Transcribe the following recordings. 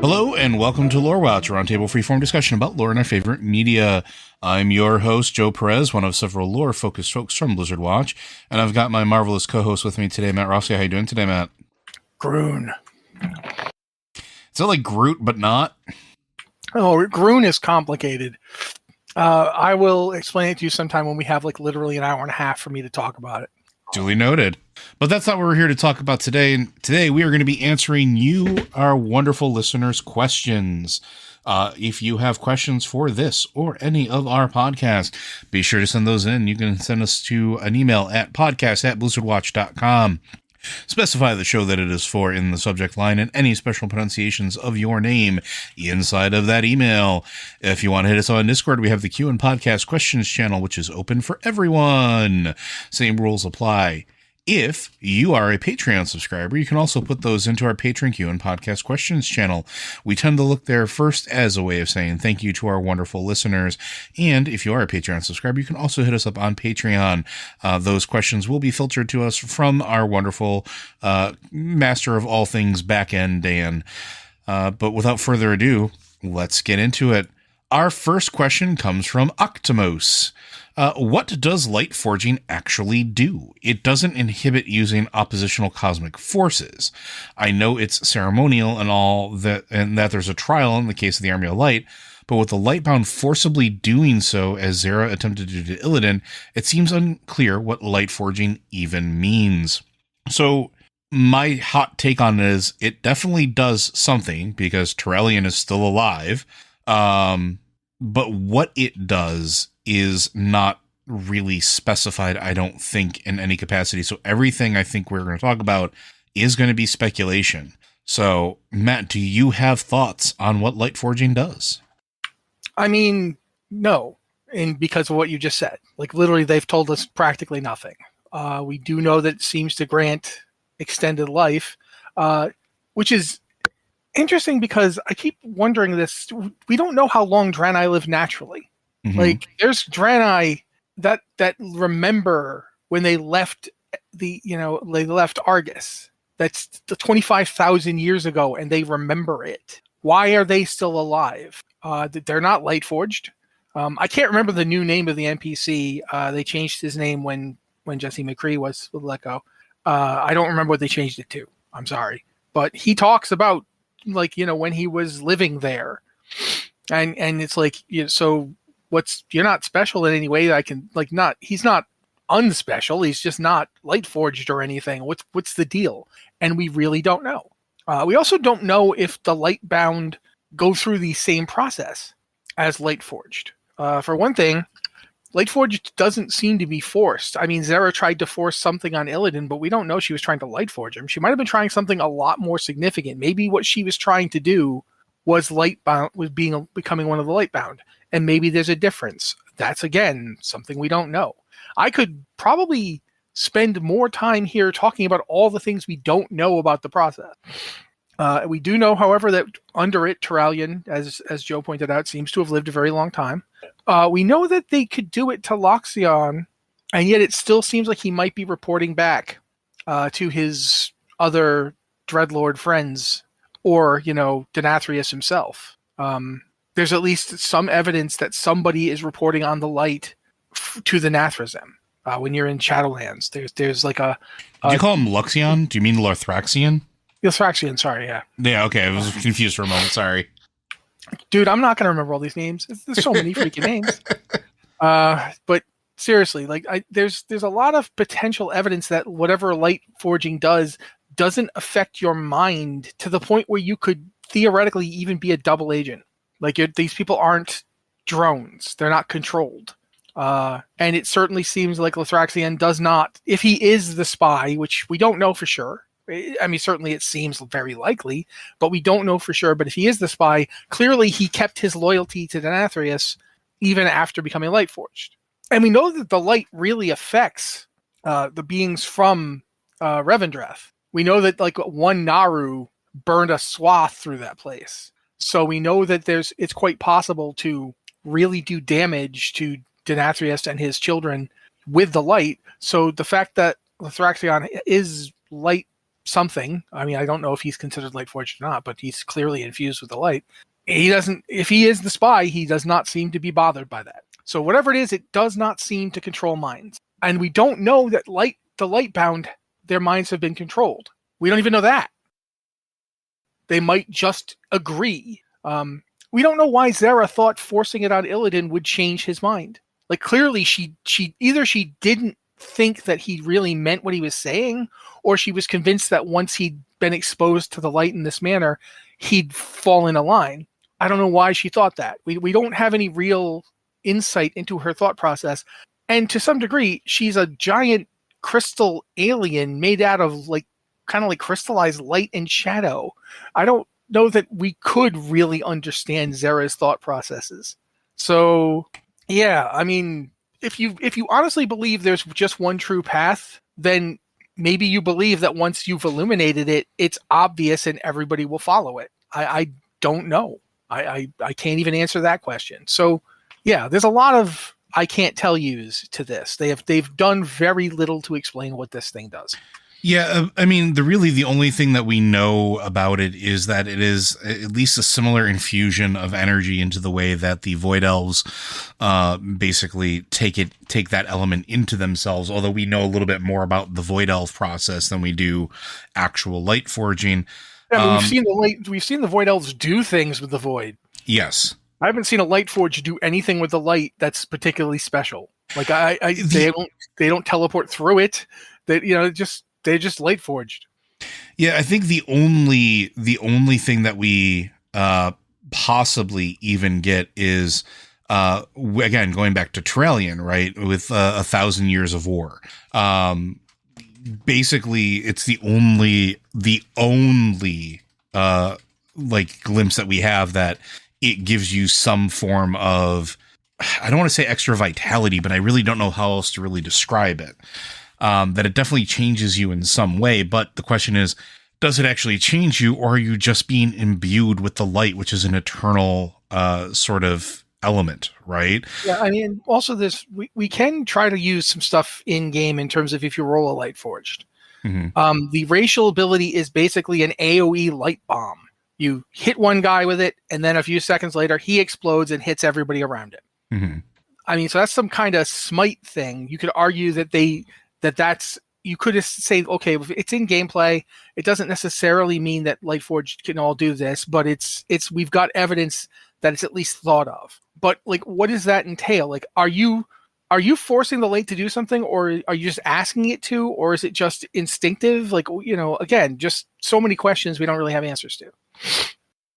Hello and welcome to Lore Watch, a roundtable freeform discussion about lore and our favorite media. I'm your host, Joe Perez, one of several lore-focused folks from Blizzard Watch, and I've got my marvelous co-host with me today, Matt Rossi. How you doing today, Matt? Groon. Is that like Groot, but not? Oh, Groon is complicated. I will explain it to you sometime when we have like literally an hour and a half for me to talk about it. Duly noted. But that's not what we're here to talk about today. And today we are going to be answering you, our wonderful listeners' questions. If you have questions for this or any of our podcasts, be sure to send those in. You can send us to an email at podcast@blizzardwatch.com. Specify the show that it is for in the subject line and any special pronunciations of your name inside of that email. If you want to hit us on Discord, we have the Q and Podcast Questions channel, which is open for everyone. Same rules apply. If you are a Patreon subscriber, you can also put those into our Patreon Q and Podcast Questions channel. We tend to look there first as a way of saying thank you to our wonderful listeners. And if you are a Patreon subscriber, you can also hit us up on Patreon. Those questions will be filtered to us from our wonderful master of all things backend, Dan. But without further ado, let's get into it. Our first question comes from Octomos. What does light forging actually do? It doesn't inhibit using oppositional cosmic forces. I know it's ceremonial and all that, and that there's a trial in the case of the Army of Light, but with the Lightbound forcibly doing so, as Xera attempted to do to Illidan, it seems unclear what light forging even means. So my hot take on it is it definitely does something because Turalyon is still alive. But what it does is not really specified, I don't think, in any capacity. So everything I think we're going to talk about is going to be speculation. So, Matt, do you have thoughts on what light forging does? I mean, no, and because of what you just said. Like, literally, they've told us practically nothing. We do know that it seems to grant extended life, which is interesting because I keep wondering this. We don't know how long Draenei live naturally. Mm-hmm. Like, there's Draenei that remember when they left they left Argus. That's 25,000 years ago, and they remember it. Why are they still alive? They're not light forged. I can't remember the new name of the NPC. They changed his name when Jesse McCree was let go. I don't remember what they changed it to. I'm sorry, but he talks about when he was living there, and it's like, so you're not special in any way that I can he's not unspecial. He's just not light forged or anything. What's the deal? And we really don't know. We also don't know if the Lightbound go through the same process as light forged. For one thing, light forged doesn't seem to be forced. I mean, Xera tried to force something on Illidan, but we don't know she was trying to light forge him. She might have been trying something a lot more significant. Maybe what she was trying to do was becoming one of the Lightbound. And maybe there's a difference. That's, again, something we don't know. I could probably spend more time here talking about all the things we don't know about the process. We do know, however, that under it, Turalyon, as Joe pointed out, seems to have lived a very long time. We know that they could do it to Loxion, and yet it still seems like he might be reporting back to his other Dreadlord friends, or, Denathrius himself. There's at least some evidence that somebody is reporting on the light to the Nathrezim. When you're in Shadowlands, there's like a... Did you call him Luxion? Do you mean Lothraxion? Lothraxion, sorry, yeah. Yeah, okay, I was confused for a moment, sorry. Dude, I'm not going to remember all these names. There's so many freaking names. But seriously, there's a lot of potential evidence that whatever light forging doesn't affect your mind to the point where you could theoretically even be a double agent. These people aren't drones. They're not controlled. And it certainly seems like Lothraxion does not, if he is the spy, which we don't know for sure. I mean, certainly it seems very likely, but we don't know for sure. But if he is the spy, clearly he kept his loyalty to Denathrius even after becoming light forged. And we know that the light really affects the beings from Revendreth. We know that one Naru burned a swath through that place. So we know that it's quite possible to really do damage to Denathrius and his children with the light. So the fact that Lothraxion is light something. I mean, I don't know if he's considered light forged or not, but he's clearly infused with the light. He doesn't. If he is the spy, he does not seem to be bothered by that. So whatever it is, it does not seem to control minds. And we don't know that the light bound, their minds have been controlled. We don't even know that. They might just agree. We don't know why Zera thought forcing it on Illidan would change his mind. Like, clearly she didn't think that he really meant what he was saying, or she was convinced that once he'd been exposed to the light in this manner, he'd fall in a line. I don't know why she thought that. We don't have any real insight into her thought process. And to some degree, she's a giant crystal alien made out of kind of like crystallized light and shadow. I don't know that we could really understand Zera's thought processes. So, yeah, I mean, if you honestly believe there's just one true path, then maybe you believe that once you've illuminated it, it's obvious and everybody will follow it. I don't know. I can't even answer that question. So, yeah, there's a lot of I can't tell yous to this. They've done very little to explain what this thing does. Yeah, I mean, the only thing that we know about it is that it is at least a similar infusion of energy into the way that the Void Elves basically take that element into themselves, although we know a little bit more about the Void Elf process than we do actual light forging. Yeah, we've seen the Void Elves do things with the Void. Yes. I haven't seen a Light Forge do anything with the light that's particularly special. Like they don't teleport through it. They're just light forged. Yeah, I think the only thing that we possibly even get is again going back to Trellian, right, with 1,000 Years of War. Basically, it's the only like glimpse that we have that it gives you some form of, I don't want to say extra vitality, but I really don't know how else to really describe it. That it definitely changes you in some way, but the question is, does it actually change you, or are you just being imbued with the light, which is an eternal sort of element, right? Yeah, I mean, also we can try to use some stuff in game in terms of if you roll a light forged. Mm-hmm. The racial ability is basically an AoE light bomb. You hit one guy with it, and then a few seconds later, he explodes and hits everybody around him. Mm-hmm. I mean, so that's some kind of smite thing. You could argue that that's you could say, okay, if it's in gameplay, it doesn't necessarily mean that Lightforged can all do this, but it's we've got evidence that it's at least thought of. But like, what does that entail? Like, are you forcing the light to do something, or are you just asking it to, or is it just instinctive? Like, again, just so many questions we don't really have answers to.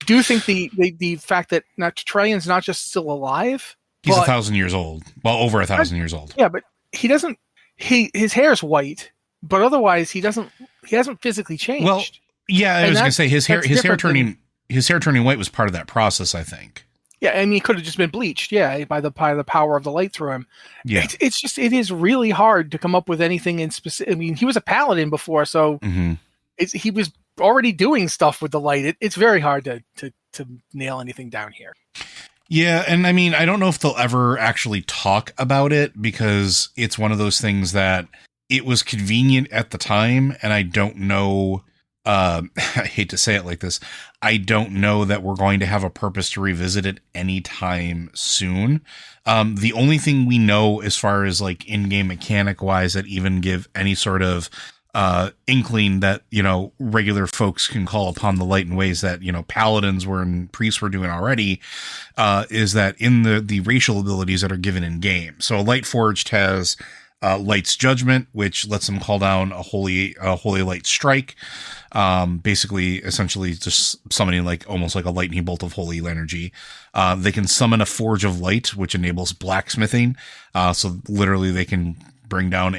Do you think the fact that Trellian's not just still alive? He's 1,000 years old. Well, over 1,000 years old. Yeah, but he doesn't. His hair is white, but otherwise he hasn't physically changed. Well, yeah, I was going to say his hair turning white was part of that process, I think. Yeah, I mean, it could have just been bleached. Yeah, by the power of the light through him. Yeah, it is really hard to come up with anything in specific. I mean, he was a paladin before, so he was already doing stuff with the light. It's very hard to nail anything down here. Yeah, and I mean, I don't know if they'll ever actually talk about it, because it's one of those things that it was convenient at the time, and I don't know, I hate to say it like this, I don't know that we're going to have a purpose to revisit it anytime soon. The only thing we know as far as like in-game mechanic-wise that even give any sort of inkling that, regular folks can call upon the light in ways that, paladins and priests were doing already, is that in the racial abilities that are given in game. So Light Forged has Light's Judgment, which lets them call down a holy light strike. Basically, essentially just summoning almost like a lightning bolt of holy energy. They can summon a Forge of Light, which enables blacksmithing. So literally they can bring down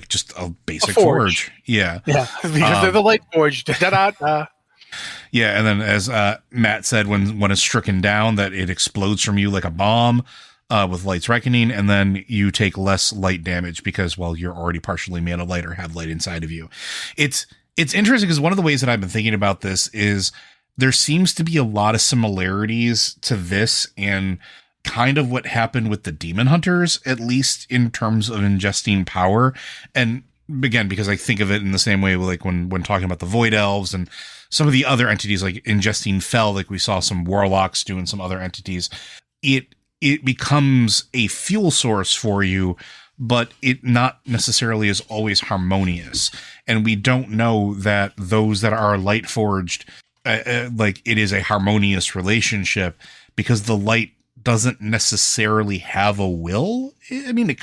just a basic forge. Yeah. Because they're the light forge. Yeah, and then as Matt said, when it's stricken down, that it explodes from you like a bomb with Light's Reckoning, and then you take less light damage because, well, you're already partially made of light or have light inside of you. It's interesting because one of the ways that I've been thinking about this is there seems to be a lot of similarities to this and kind of what happened with the Demon Hunters, at least in terms of ingesting power. And again, because I think of it in the same way, like when talking about the Void Elves and some of the other entities, like ingesting Fel, like we saw some warlocks doing some other entities, it becomes a fuel source for you, but it not necessarily is always harmonious. And we don't know that those that are light forged, like it is a harmonious relationship, because the light doesn't necessarily have a will. I mean,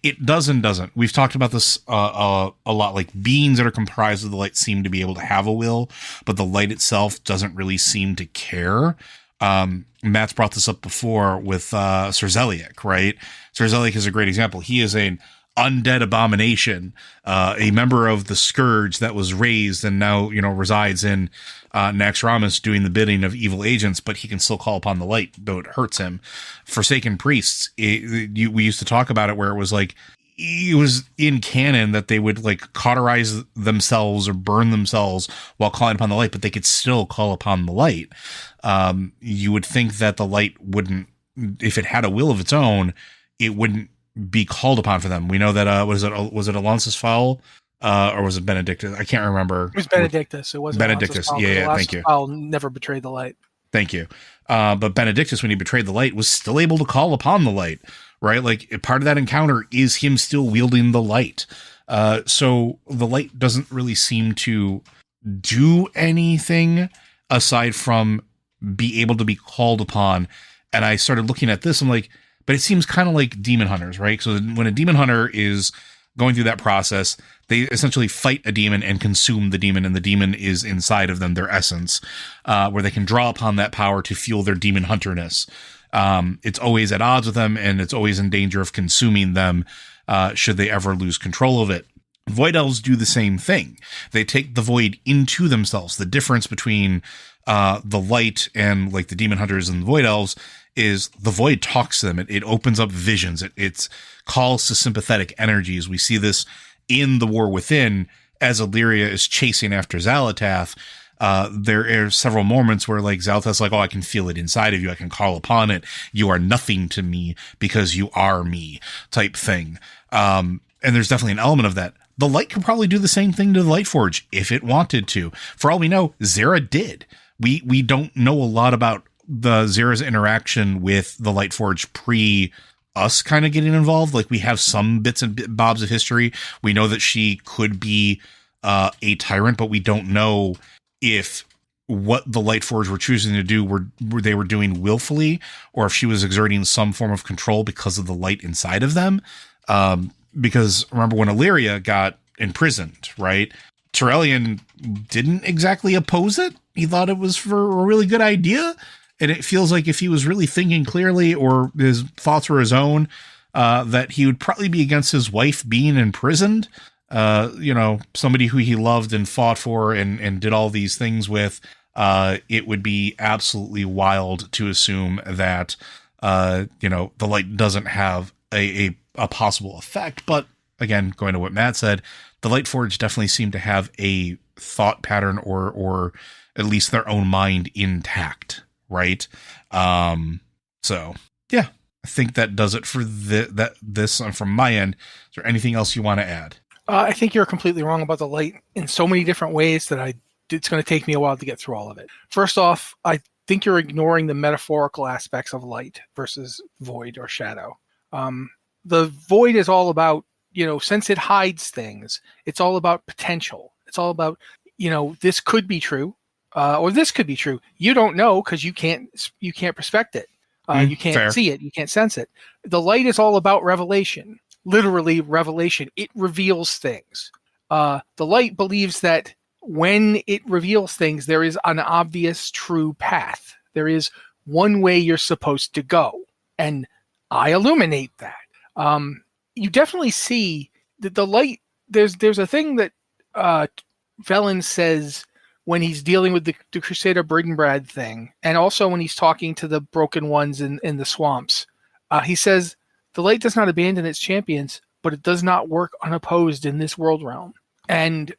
it does and doesn't. We've talked about this a lot. Like beings that are comprised of the light seem to be able to have a will, but the light itself doesn't really seem to care. Matt's brought this up before with Sir Zeliek, right? Sir Zeliek is a great example. He is an undead abomination, a member of the Scourge that was raised and now, resides in Naxxramas doing the bidding of evil agents, but he can still call upon the light, though it hurts him. Forsaken Priests, we used to talk about it where it was like, it was in canon that they would like cauterize themselves or burn themselves while calling upon the light, but they could still call upon the light. You would think that the light wouldn't, if it had a will of its own, it wouldn't be called upon for them. We know that, was it Alonsus Fowl, or was it Benedictus? I can't remember. It was Benedictus. It wasn't Benedictus. Yeah, thank you. Fowl never betrayed the light. Thank you. But Benedictus, when he betrayed the light, was still able to call upon the light, right? Like part of that encounter is him still wielding the light. So the light doesn't really seem to do anything aside from be able to be called upon. And I started looking at this, I'm like, but it seems kind of like demon hunters, right? So when a demon hunter is going through that process, they essentially fight a demon and consume the demon, and the demon is inside of them, their essence, where they can draw upon that power to fuel their demon hunterness. It's always at odds with them, and it's always in danger of consuming them should they ever lose control of it. Void Elves do the same thing. They take the void into themselves. The difference between the light and like the demon hunters and the Void Elves is the void talks to them. It opens up visions. It calls to sympathetic energies. We see this in The War Within as Illyria is chasing after Xal'atath. There are several moments where like Xal'atath's like, oh, I can feel it inside of you. I can call upon it. You are nothing to me because you are me type thing. And there's definitely an element of that. The light could probably do the same thing to the Lightforge if it wanted to. For all we know, Xera did. We don't know a lot about the Xera's interaction with the Lightforge pre us kind of getting involved. Like we have some bits and bobs of history. We know that she could be a tyrant, but we don't know if what the Lightforge were choosing to do were they were doing willfully, or if she was exerting some form of control because of the light inside of them. Because remember when Illyria got imprisoned, right? Turellian didn't exactly oppose it. He thought it was for a really good idea. And it feels like if he was really thinking clearly, or his thoughts were his own, that he would probably be against his wife being imprisoned. Somebody who he loved and fought for and did all these things with. It would be absolutely wild to assume that, the light doesn't have a possible effect. But again, going to what Matt said, the Lightforge definitely seem to have a thought pattern or at least their own mind intact. Right. So yeah, I think that does it for this from my end. Is there anything else you want to add? I think you're completely wrong about the light in so many different ways that it's going to take me a while to get through all of it. First off, I think you're ignoring the metaphorical aspects of light versus void or shadow. The void is all about, since it hides things, it's all about potential. It's all about, this could be true. Or this could be true. You don't know because you can't perspect it. You can't fair. See it. You can't sense it. The light is all about revelation. Literally revelation. It reveals things. The light believes that when it reveals things, there is an obvious true path. There is one way you're supposed to go. And I illuminate that. You definitely see that the light, there's a thing that Velen says when he's dealing with the Crusader Brigdenbrad thing, and also when he's talking to the broken ones in the swamps. He says, the light does not abandon its champions, but it does not work unopposed in this world realm. And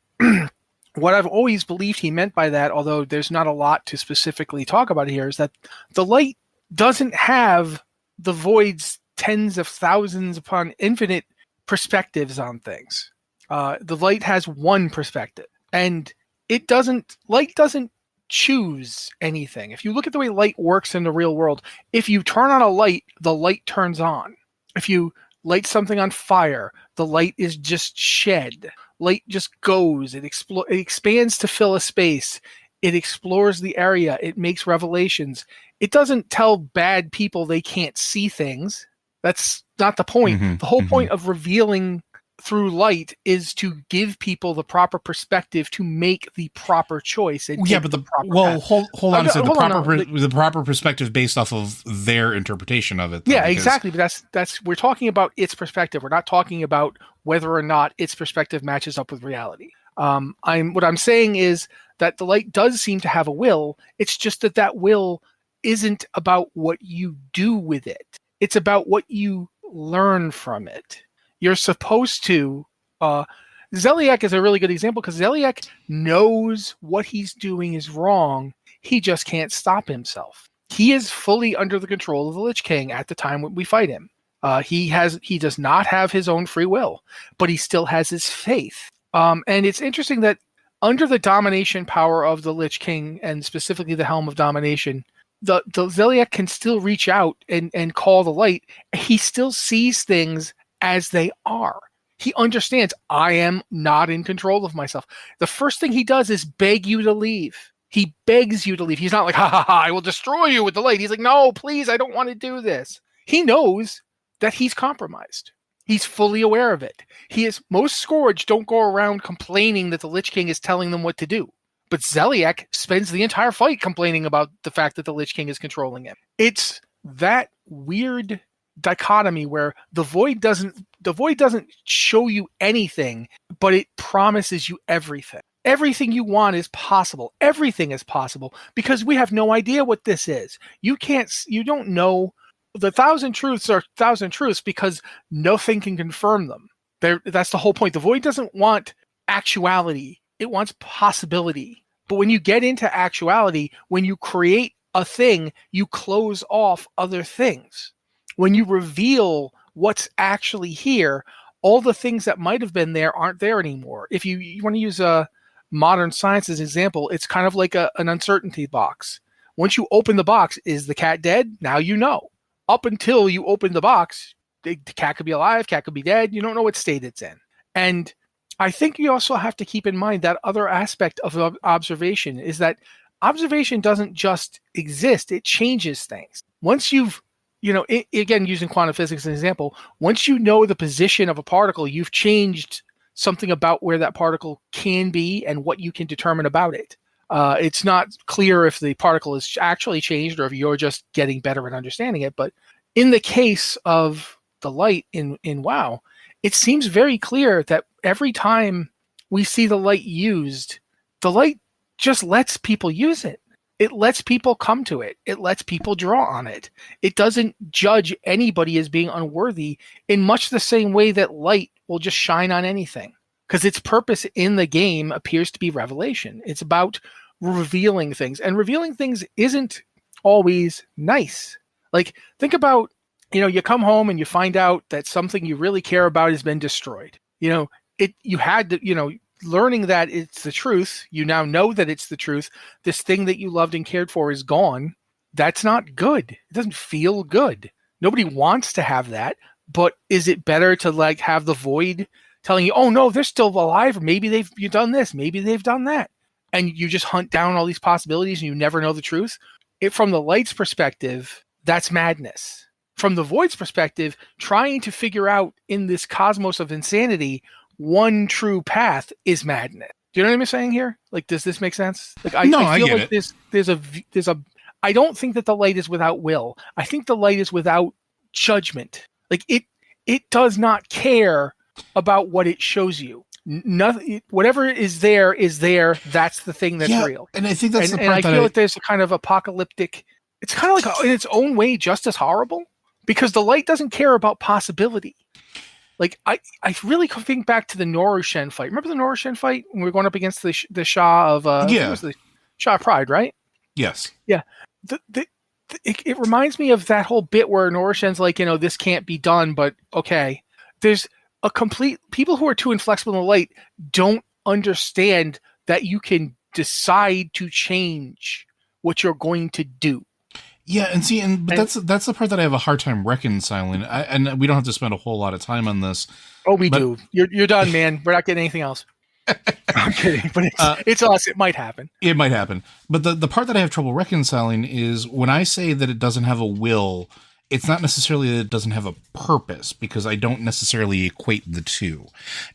what I've always believed he meant by that, although there's not a lot to specifically talk about here, is that the light doesn't have the void's tens of thousands upon infinite perspectives on things. The light has one perspective, and light doesn't choose anything. If you look at the way light works in the real world, if you turn on a light, the light turns on. If you light something on fire, the light is just shed. Light just goes. It expands to fill a space. It explores the area. It makes revelations. It doesn't tell bad people they can't see things. That's not the point. Mm-hmm, the whole point of revealing through light is to give people the proper perspective to make the proper choice. And yeah, but hold on a second. The proper perspective based off of their interpretation of it. Though, yeah, exactly. But that's we're talking about its perspective. We're not talking about whether or not its perspective matches up with reality. What I'm saying is that the light does seem to have a will. It's just that will isn't about what you do with it. It's about what you learn from it. You're supposed to. Zeliek is a really good example because Zeliek knows what he's doing is wrong. He just can't stop himself. He is fully under the control of the Lich King at the time when we fight him. He does not have his own free will, but he still has his faith. And it's interesting that under the domination power of the Lich King, and specifically the Helm of Domination, the Zeliek can still reach out and call the light. He still sees things as they are. He understands, I am not in control of myself. The first thing he does is beg you to leave. He begs you to leave. He's not like, ha, I will destroy you with the light. He's like, no, please, I don't want to do this. He knows that he's compromised. He's fully aware of it. Most Scourge don't go around complaining that the Lich King is telling them what to do. But Zeliek spends the entire fight complaining about the fact that the Lich King is controlling him. It's that weird dichotomy where the void doesn't show you anything, but it promises you everything. Everything you want is possible. Everything is possible because we have no idea what this is. You don't know. The 1,000 truths are 1,000 truths because nothing can confirm them. That's the whole point. The void doesn't want actuality. It wants possibility. But when you get into actuality, when you create a thing, you close off other things. When you reveal what's actually here, all the things that might have been there aren't there anymore. If you want to use a modern science as an example, it's kind of like an uncertainty box. Once you open the box, is the cat dead? Now you know. Up until you open the box, the cat could be alive, cat could be dead. You don't know what state it's in. And I think you also have to keep in mind that other aspect of observation is that observation doesn't just exist. It changes things. Once you've, again, using quantum physics as an example, once you know the position of a particle, you've changed something about where that particle can be and what you can determine about it. It's not clear if the particle is actually changed or if you're just getting better at understanding it. But in the case of the light in WoW, it seems very clear that every time we see the light used, the light just lets people use it. It lets people come to it. It lets people draw on it. It doesn't judge anybody as being unworthy in much the same way that light will just shine on anything. Because its purpose in the game appears to be revelation. It's about revealing things. And revealing things isn't always nice. Like, think about, you come home and you find out that something you really care about has been destroyed. Learning that it's the truth, you now know that it's the truth. This thing that you loved and cared for is gone. That's not good. It doesn't feel good. Nobody wants to have that. But is it better to have the void telling you, oh no, they're still alive, or maybe you've done this, maybe they've done that, and you just hunt down all these possibilities and you never know the truth? From the light's perspective, that's madness. From the void's perspective, trying to figure out in this cosmos of insanity one true path is madness. Do you know what I'm saying here? Does this make sense? I feel like there's a. I don't think that the light is without will. I think the light is without judgment. It does not care about what it shows you. Nothing. Whatever is there is there. That's the thing that's real. And I think that's the part and I feel like there's a kind of apocalyptic. It's kind of like in its own way just as horrible because the light doesn't care about possibility. I really think back to the Norushen fight. Remember the Norushen fight when we were going up against the Shah of the Shah of Pride, right? Yes. Yeah. It reminds me of that whole bit where Norushen's like, this can't be done, but okay. people who are too inflexible in the light don't understand that you can decide to change what you're going to do. Yeah, but that's the part that I have a hard time reconciling. And we don't have to spend a whole lot of time on this. Oh, we do. You're done, man. We're not getting anything else. I'm kidding, but it's us. It might happen. It might happen. But the part that I have trouble reconciling is when I say that it doesn't have a will, it's not necessarily that it doesn't have a purpose, because I don't necessarily equate the two.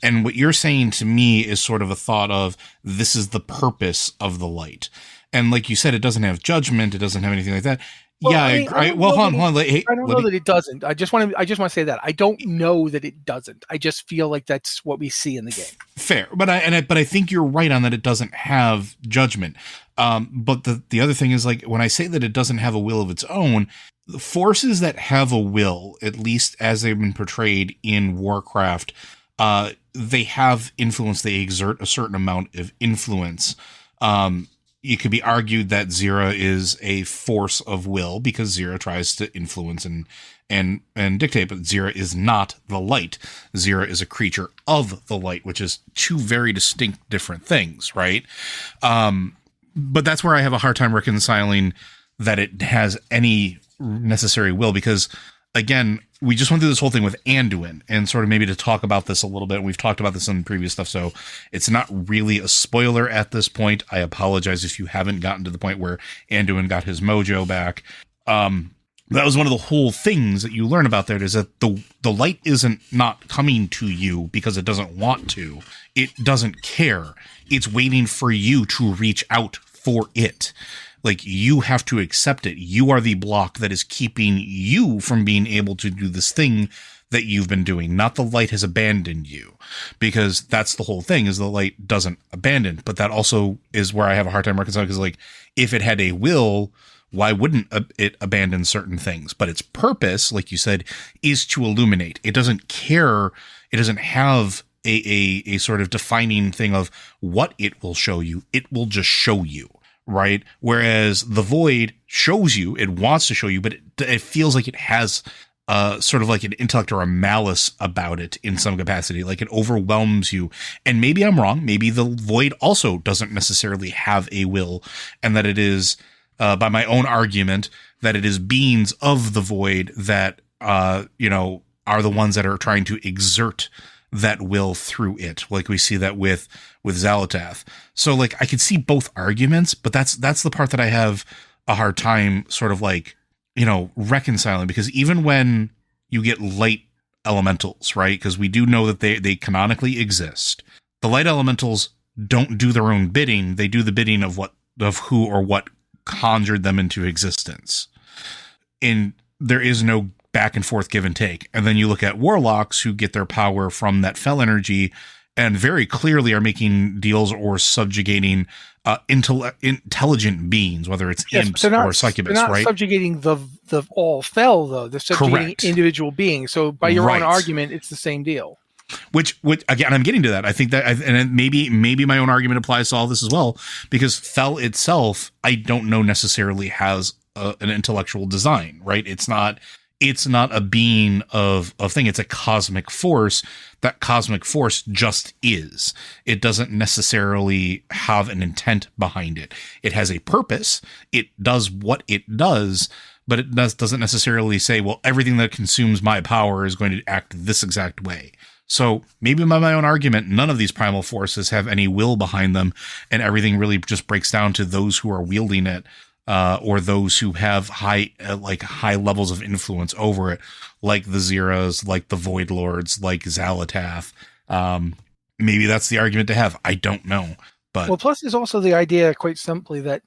And what you're saying to me is sort of a thought of, this is the purpose of the light. And like you said, it doesn't have judgment. It doesn't have anything like that. Well, yeah. Hold on. I don't know that it doesn't. I just want to say that I don't know that it doesn't. I just feel like that's what we see in the game. Fair, but I think you're right on that. It doesn't have judgment. But the other thing is, like, when I say that it doesn't have a will of its own, the forces that have a will, at least as they've been portrayed in Warcraft, they have influence. They exert a certain amount of influence. It could be argued that Zira is a force of will because Zira tries to influence and dictate, but Zira is not the light. Zira is a creature of the light, which is two very distinct different things, right? But that's where I have a hard time reconciling that it has any necessary will, because again, we just went through this whole thing with Anduin, and sort of maybe to talk about this a little bit. We've talked about this in previous stuff, so it's not really a spoiler at this point. I apologize if you haven't gotten to the point where Anduin got his mojo back. That was one of the whole things that you learn about there, is that the light isn't not coming to you because it doesn't want to. It doesn't care. It's waiting for you to reach out for it. Like, you have to accept it. You are the block that is keeping you from being able to do this thing that you've been doing. Not the light has abandoned you, because that's the whole thing, is the light doesn't abandon. But that also is where I have a hard time reconciling, because, like, if it had a will, why wouldn't it abandon certain things? But its purpose, like you said, is to illuminate. It doesn't care. It doesn't have a sort of defining thing of what it will show you. It will just show you. Right. Whereas the void shows you, it wants to show you, but it feels like it has sort of like an intellect or a malice about it in some capacity. Like, it overwhelms you. And maybe I'm wrong. Maybe the void also doesn't necessarily have a will, and that it is, by my own argument, that it is beings of the void that, are the ones that are trying to exert that will through it. Like, we see that with Xal'atath. So, like, I could see both arguments, but that's the part that I have a hard time sort of like, reconciling, because even when you get light elementals, right? Because we do know that they canonically exist. The light elementals don't do their own bidding. They do the bidding of who or what conjured them into existence. And there is no back and forth give and take. And then you look at warlocks who get their power from that fel energy and very clearly are making deals or subjugating intelligent beings, whether it's imps or succubus, they're not right? Subjugating the all fel, though. They're subjugating individual beings. So by your own argument, it's the same deal. Which again, I'm getting to that. I think that, and maybe my own argument applies to all this as well, because fel itself, I don't know necessarily has an intellectual design, right? It's not a being of thing. It's a cosmic force. That cosmic force just is. It doesn't necessarily have an intent behind it. It has a purpose. It does what it does, but it doesn't necessarily say, well, everything that consumes my power is going to act this exact way. So maybe by my own argument, none of these primal forces have any will behind them, and everything really just breaks down to those who are wielding it. Or those who have high levels of influence over it, like the Ziras, like the Void Lords, like Xal'atath. Maybe that's the argument to have. I don't know. But plus there's also the idea, quite simply, that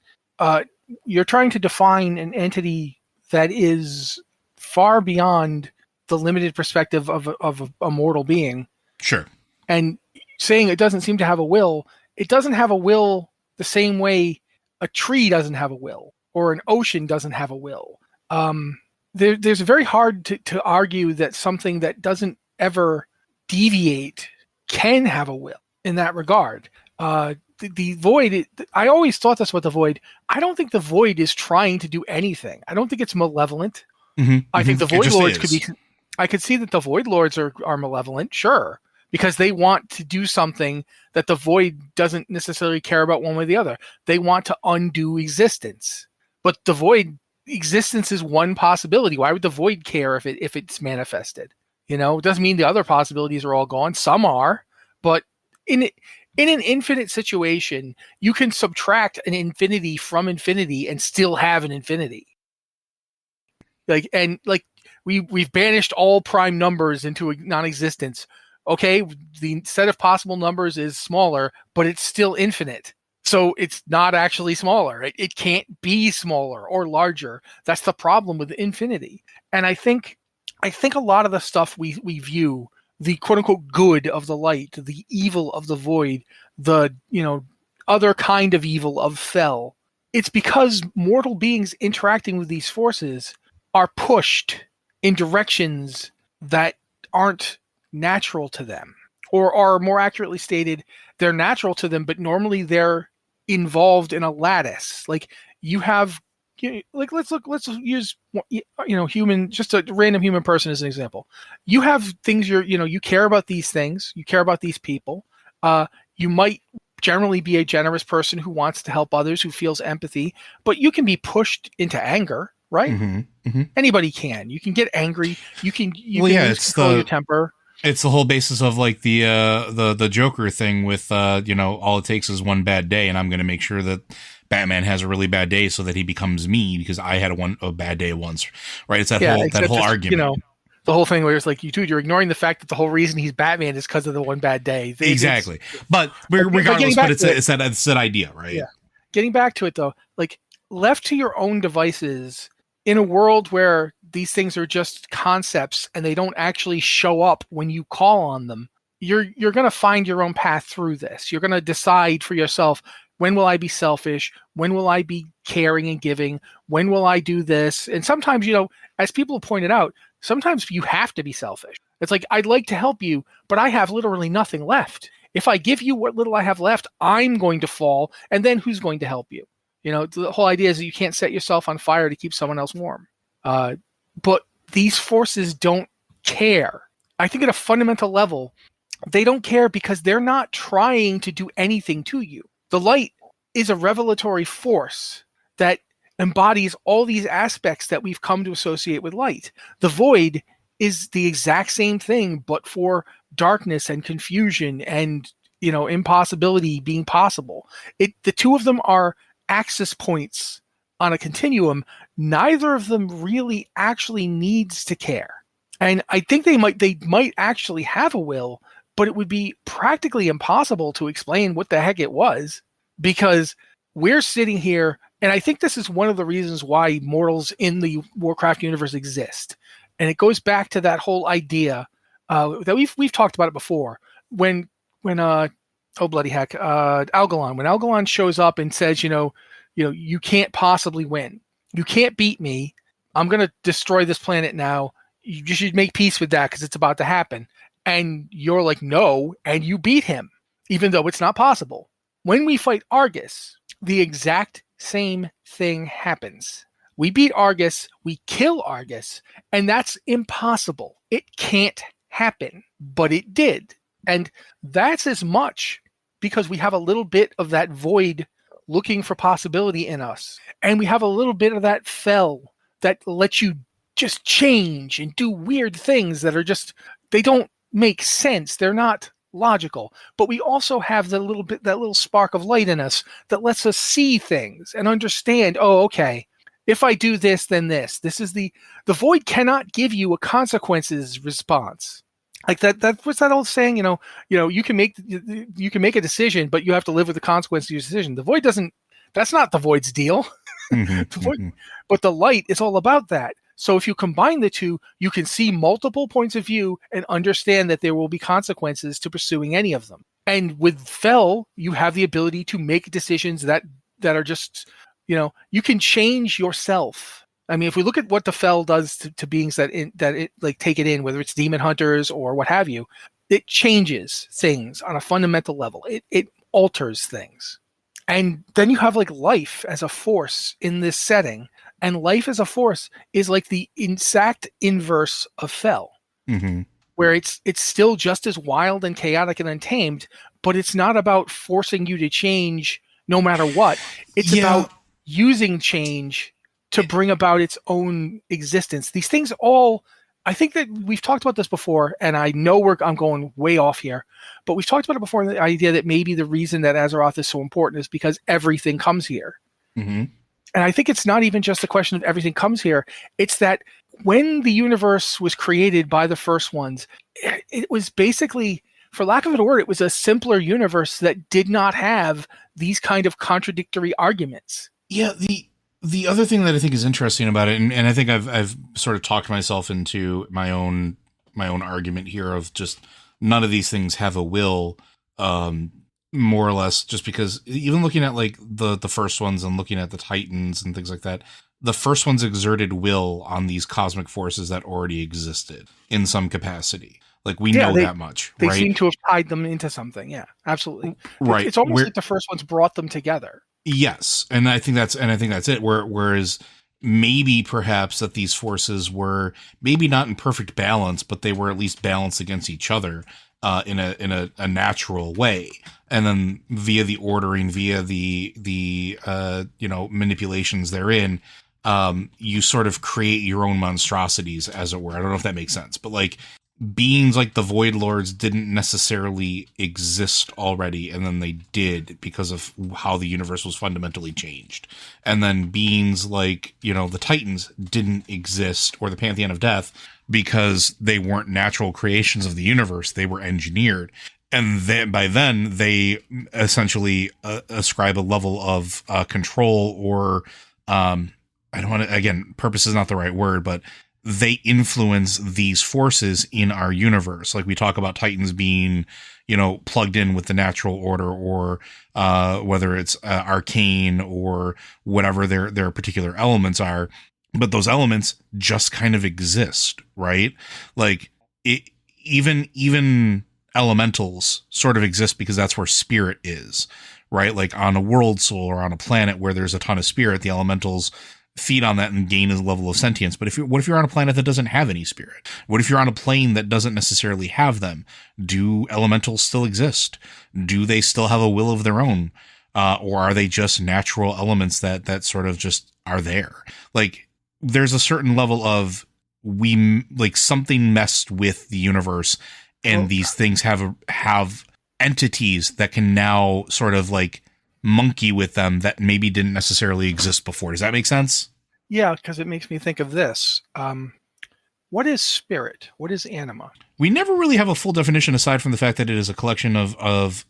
you're trying to define an entity that is far beyond the limited perspective of a mortal being. Sure. And saying it doesn't seem to have a will, it doesn't have a will the same way a tree doesn't have a will, or an ocean doesn't have a will. There's very hard to argue that something that doesn't ever deviate can have a will in that regard. The void, I always thought this about the void. I don't think the void is trying to do anything. I don't think it's malevolent. I think the void lords could be. I could see that the Void Lords are malevolent, sure, because they want to do something that the Void doesn't necessarily care about one way or the other. They want to undo existence. But the Void existence is one possibility. Why would the Void care if it's manifested? You know, it doesn't mean the other possibilities are all gone. Some are, but in an infinite situation, you can subtract an infinity from infinity and still have an infinity. We've banished all prime numbers into non-existence. Okay, the set of possible numbers is smaller, but it's still infinite. So it's not actually smaller. It can't be smaller or larger. That's the problem with infinity. And I think a lot of the stuff we view, the quote unquote good of the light, the evil of the void, the other kind of evil of Fel, it's because mortal beings interacting with these forces are pushed in directions that aren't natural to them, or are more accurately stated, they're natural to them, but normally they're involved in a lattice. Like you have, like let's use human, just a random human person as an example. You have things you care about these things, you care about these people. You might generally be a generous person who wants to help others, who feels empathy, but you can be pushed into anger, right? Mm-hmm. Mm-hmm. Anybody can. You can get angry. You can control your temper. It's the whole basis of like the Joker thing with all it takes is one bad day, and I'm going to make sure that Batman has a really bad day so that he becomes me because I had a bad day once, right? It's that whole argument. The whole thing where it's like, you're ignoring the fact that the whole reason he's Batman is because of the one bad day. Exactly. But regardless, it's that idea, right? Yeah. Getting back to it though, like left to your own devices in a world where these things are just concepts and they don't actually show up when you call on them, you're going to find your own path through this. You're going to decide for yourself, when will I be selfish? When will I be caring and giving? When will I do this? And sometimes, as people have pointed out, sometimes you have to be selfish. It's like, I'd like to help you, but I have literally nothing left. If I give you what little I have left, I'm going to fall. And then who's going to help you? The whole idea is that you can't set yourself on fire to keep someone else warm. But these forces don't care. I think at a fundamental level, they don't care because they're not trying to do anything to you. The light is a revelatory force that embodies all these aspects that we've come to associate with light. The void is the exact same thing, but for darkness and confusion and, impossibility being possible. The two of them are axis points on a continuum. Neither of them really actually needs to care. And I think they might actually have a will, but it would be practically impossible to explain what the heck it was, because we're sitting here, and I think this is one of the reasons why mortals in the Warcraft universe exist. And it goes back to that whole idea that we've talked about it before. When oh bloody heck, Algalon. When Algalon shows up and says, you can't possibly win. You can't beat me. I'm going to destroy this planet now. You should make peace with that because it's about to happen. And you're like, no, and you beat him, even though it's not possible. When we fight Argus, the exact same thing happens. We beat Argus, we kill Argus, and that's impossible. It can't happen, but it did. And that's as much because we have a little bit of that void looking for possibility in us. And we have a little bit of that Fel that lets you just change and do weird things that are just, they don't make sense. They're not logical. But we also have that little spark of light in us that lets us see things and understand, oh, okay, if I do this, then this. This is the void cannot give you a consequences response. Like that what's that old saying? You can make a decision, but you have to live with the consequences of your decision. The void doesn't. That's not the void's deal. But the light is all about that. So if you combine the two, you can see multiple points of view and understand that there will be consequences to pursuing any of them. And with Fel, you have the ability to make decisions that are just, you can change yourself. I mean, if we look at what the Fel does to beings that take it in, whether it's demon hunters or what have you, it changes things on a fundamental level. It alters things. And then you have like life as a force in this setting. And life as a force is like the exact inverse of Fel. Mm-hmm. where it's still just as wild and chaotic and untamed, but it's not about forcing you to change no matter what. It's Yeah. about using change to bring about its own existence. These things all, I think that we've talked about this before, and I know I'm going way off here, but we've talked about it before, the idea that maybe the reason that Azeroth is so important is because everything comes here. Mm-hmm. And I think it's not even just a question of everything comes here. It's that when the universe was created by the first ones, it was basically, for lack of a word, it was a simpler universe that did not have these kind of contradictory arguments. Yeah, the other thing that I think is interesting about it, and I think I've sort of talked myself into my own argument here of just none of these things have a will, more or less, just because even looking at like the first ones and looking at the Titans and things like that, the first ones exerted will on these cosmic forces that already existed in some capacity. Like we know that much, they right? seem to have tied them into something. Yeah, absolutely. Right. It's almost like the first ones brought them together. Yes, and I think that's it. Whereas maybe perhaps that these forces were maybe not in perfect balance, but they were at least balanced against each other in a natural way, and then via the ordering, via the manipulations therein, you sort of create your own monstrosities, as it were. I don't know if that makes sense, but like beings like the Void Lords didn't necessarily exist already, and then they did because of how the universe was fundamentally changed. And then beings like, the Titans didn't exist, or the Pantheon of Death, because they weren't natural creations of the universe. They were engineered. And then by then, they essentially ascribe a level of control, or I don't want to, again, purpose is not the right word, but they influence these forces in our universe. Like we talk about Titans being, plugged in with the natural order, or whether it's arcane or whatever their particular elements are. But those elements just kind of exist, right? Like even elementals sort of exist because that's where spirit is, right? Like on a world soul or on a planet where there's a ton of spirit, the elementals feed on that and gain a level of sentience. But what if you're on a planet that doesn't have any spirit? What if you're on a plane that doesn't necessarily have them? Do elementals still exist? Do they still have a will of their own? Or are they just natural elements that sort of just are there? Like there's a certain level of something messed with the universe, and these things have entities that can now sort of like monkey with them that maybe didn't necessarily exist before. Does that make sense? Yeah, because it makes me think of this. What is spirit? What is anima? We never really have a full definition aside from the fact that it is a collection of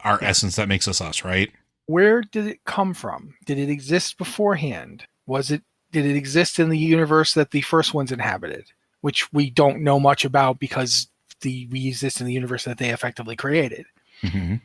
our essence that makes us, right? Where did it come from? Did it exist beforehand? Did it exist in the universe that the first ones inhabited, which we don't know much about because we exist in the universe that they effectively created? Mm-hmm.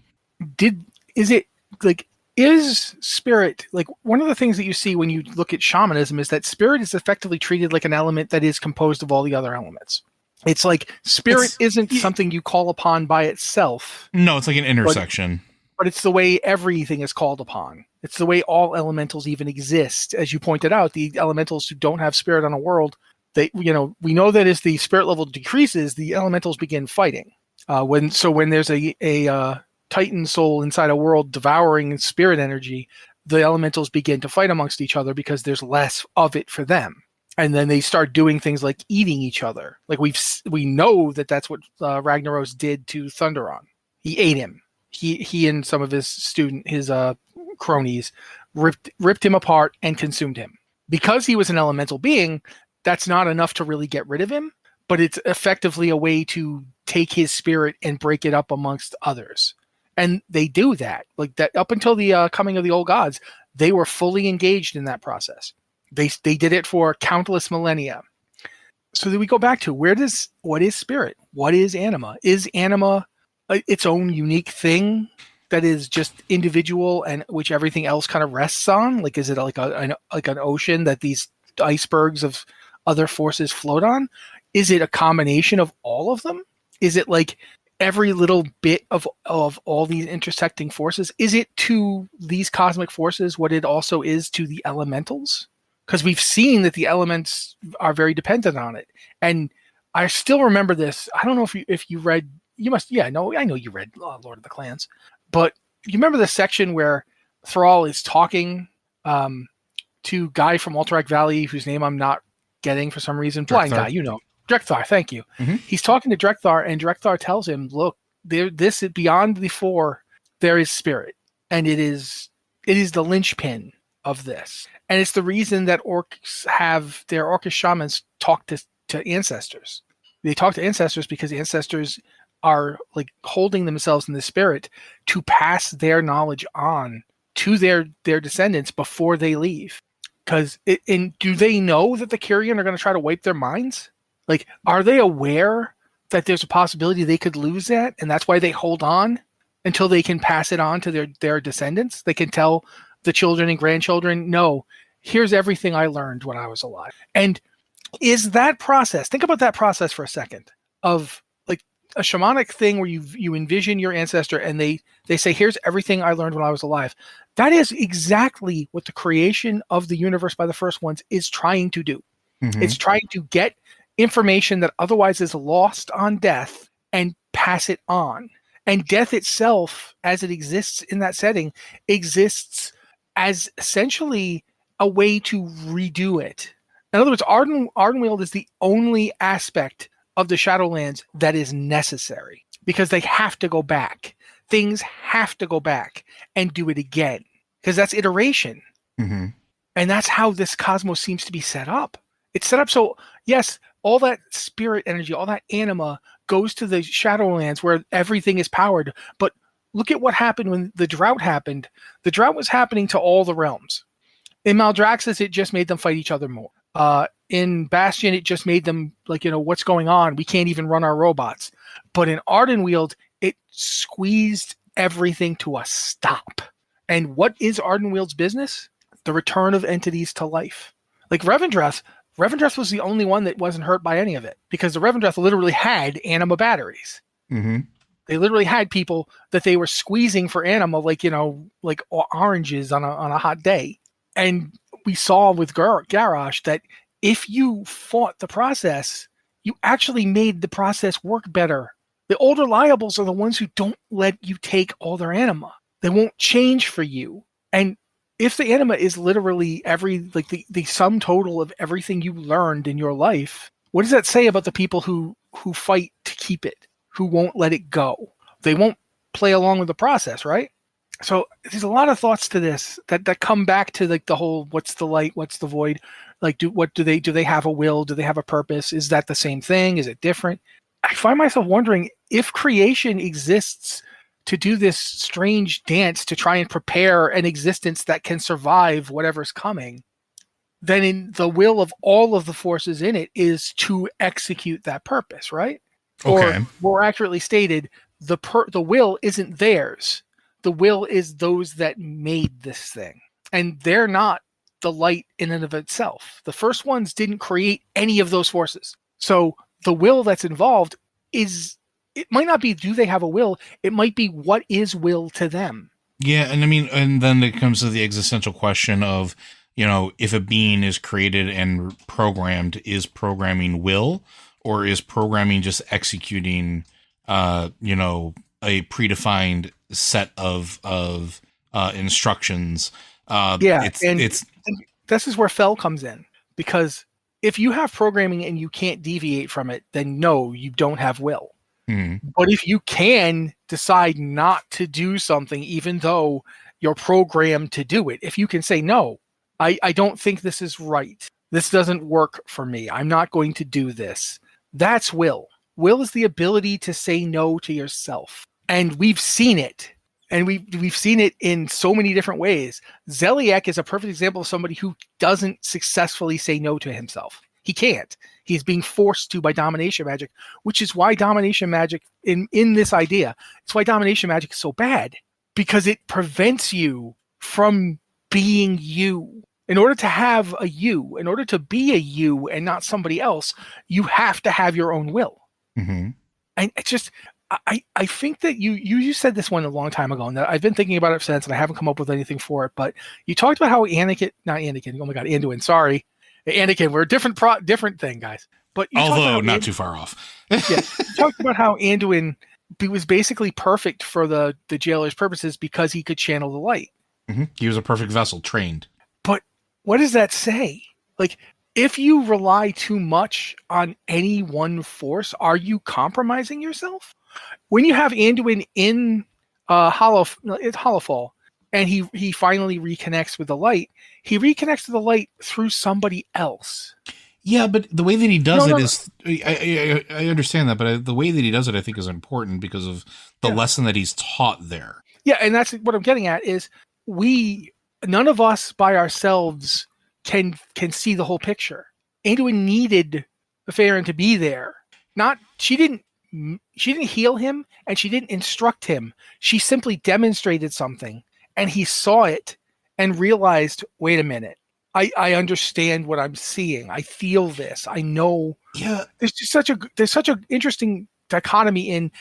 Is spirit, like one of the things that you see when you look at shamanism is that spirit is effectively treated like an element that is composed of all the other elements. It's like spirit isn't something you call upon by itself. No, it's like an intersection. But it's the way everything is called upon. It's the way all elementals even exist. As you pointed out, the elementals who don't have spirit on a world, we know that as the spirit level decreases, the elementals begin fighting. When there's a Titan soul inside a world devouring spirit energy, the elementals begin to fight amongst each other because there's less of it for them. And then they start doing things like eating each other. Like we know that's what Ragnaros did to Thunderon. He ate him. He and some of his cronies ripped him apart and consumed him. Because he was an elemental being, that's not enough to really get rid of him, but it's effectively a way to take his spirit and break it up amongst others. And they do that. Like that up until the coming of the old gods, they were fully engaged in that process. They did it for countless millennia. So then we go back to what is spirit? What is anima? Is anima its own unique thing that is just individual and which everything else kind of rests on? Like, is it like an ocean that these icebergs of other forces float on? Is it a combination of all of them? Is it like every little bit of all these intersecting forces? Is it to these cosmic forces what it also is to the elementals? Because we've seen that the elements are very dependent on it. And I still remember this. I don't know if you read. You must. Yeah, no, I know you read Lord of the Clans, but you remember the section where Thrall is talking to guy from Alterac Valley, whose name I'm not getting for some reason. Blind Drekthar. guy, you know, Drekthar. Thank you. Mhm. He's talking to Drekthar, and Drekthar tells him, "Look, this is beyond the four. There is spirit, and it is the linchpin of this, and it's the reason that orcs have their orcish shamans talk to ancestors. They talk to ancestors because ancestors are like holding themselves in the spirit to pass their knowledge on to their descendants before they leave. Because do they know that the Kyrian are going to try to wipe their minds? Like, are they aware that there's a possibility they could lose that, and that's why they hold on until they can pass it on to their descendants? They can tell the children and grandchildren, no, here's everything I learned when I was alive. And is that process, think about that process for a second, of like a shamanic thing where you envision your ancestor and they say, here's everything I learned when I was alive. That is exactly what the creation of the universe by the first ones is trying to do. Mhm. It's trying to get information that otherwise is lost on death and pass it on. And death itself, as it exists in that setting, exists as essentially a way to redo it. In other words, Ardenweald is the only aspect of the Shadowlands that is necessary, because they have to go back. Things have to go back and do it again, because that's iteration. Mhm. And that's how this cosmos seems to be set up. It's set up so, yes, all that spirit energy, all that anima goes to the Shadowlands where everything is powered. But look at what happened when the drought happened. The drought was happening to all the realms. In Maldraxxus, it just made them fight each other more. In Bastion, it just made them like, what's going on? We can't even run our robots. But in Ardenweald, it squeezed everything to a stop. And what is Ardenweald's business? The return of entities to life. Like Revendreth was the only one that wasn't hurt by any of it, because the Revendreth literally had anima batteries. Mm-hmm. They literally had people that they were squeezing for anima, like oranges on a hot day. And we saw with Garrosh that if you fought the process, you actually made the process work better. The older liables are the ones who don't let you take all their anima. They won't change for you. And if the anima is literally the sum total of everything you learned in your life, what does that say about the people who fight to keep it, who won't let it go? They won't play along with the process, right? So there's a lot of thoughts to this that come back to like the whole, what's the light, what's the void? Like, do they have a will? Do they have a purpose? Is that the same thing? Is it different? I find myself wondering if creation exists to do this strange dance to try and prepare an existence that can survive whatever's coming, then in the will of all of the forces in it is to execute that purpose, right? Okay. Or more accurately stated, the will isn't theirs. The will is those that made this thing. And they're not the light in and of itself. The first ones didn't create any of those forces. So the will that's involved it might not be, do they have a will? It might be, what is will to them? Yeah, and I mean, and then it comes to the existential question of, if a being is created and programmed, is programming will, or is programming just executing, a predefined set of instructions? This is where Fel comes in, because if you have programming and you can't deviate from it, then no, you don't have will. But if you can decide not to do something, even though you're programmed to do it, if you can say, no, I don't think this is right. This doesn't work for me. I'm not going to do this. That's will. Will is the ability to say no to yourself. And we've seen it. And we've seen it in so many different ways. Zeliek is a perfect example of somebody who doesn't successfully say no to himself. He can't. He's being forced to by domination magic, which is why domination magic in this idea, it's why domination magic is so bad, because it prevents you from being you. In order to have a you, in order to be a you and not somebody else, you have to have your own will. Mm-hmm. And it's just, I think that you said this one a long time ago, and I've been thinking about it since, and I haven't come up with anything for it, but you talked about how Anduin, sorry. Anakin, we're a different thing, guys. But you talked about Although how not too far off. yeah, you talked about how Anduin was basically perfect for the jailer's purposes because he could channel the light. He was a perfect vessel, trained. But what does that say? Like, if you rely too much on any one force, are you compromising yourself? When you have Anduin in Hollowfall, and he finally reconnects with the light, he reconnects to the light through somebody else. Yeah, but the way that he does is, I understand that, but the way that he does it, I think, is important because of the lesson that he's taught there. Yeah, and that's what I'm getting at is none of us by ourselves can see the whole picture. Anduin needed Farron to be there. She didn't heal him and she didn't instruct him. She simply demonstrated something, and he saw it and realized, wait a minute. I understand what I'm seeing. I feel this. I know. Yeah. There's such a interesting dichotomy in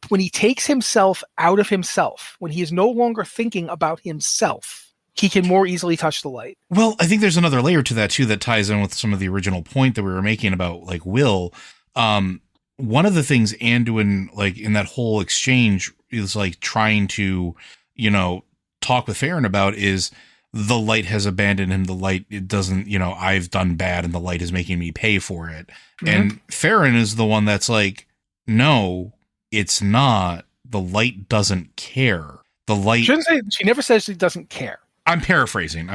when he takes himself out of himself, when he is no longer thinking about himself, he can more easily touch the light. Well, I think there's another layer to that too that ties in with some of the original point that we were making about like Will. One of the things Anduin, like in that whole exchange, is like trying to, talk with Farron about is the light has abandoned him. The light, it doesn't, I've done bad and the light is making me pay for it. Mm-hmm. And Farron is the one that's like, no, it's not. The light doesn't care. The light. She never says she doesn't care. I'm paraphrasing. Yeah.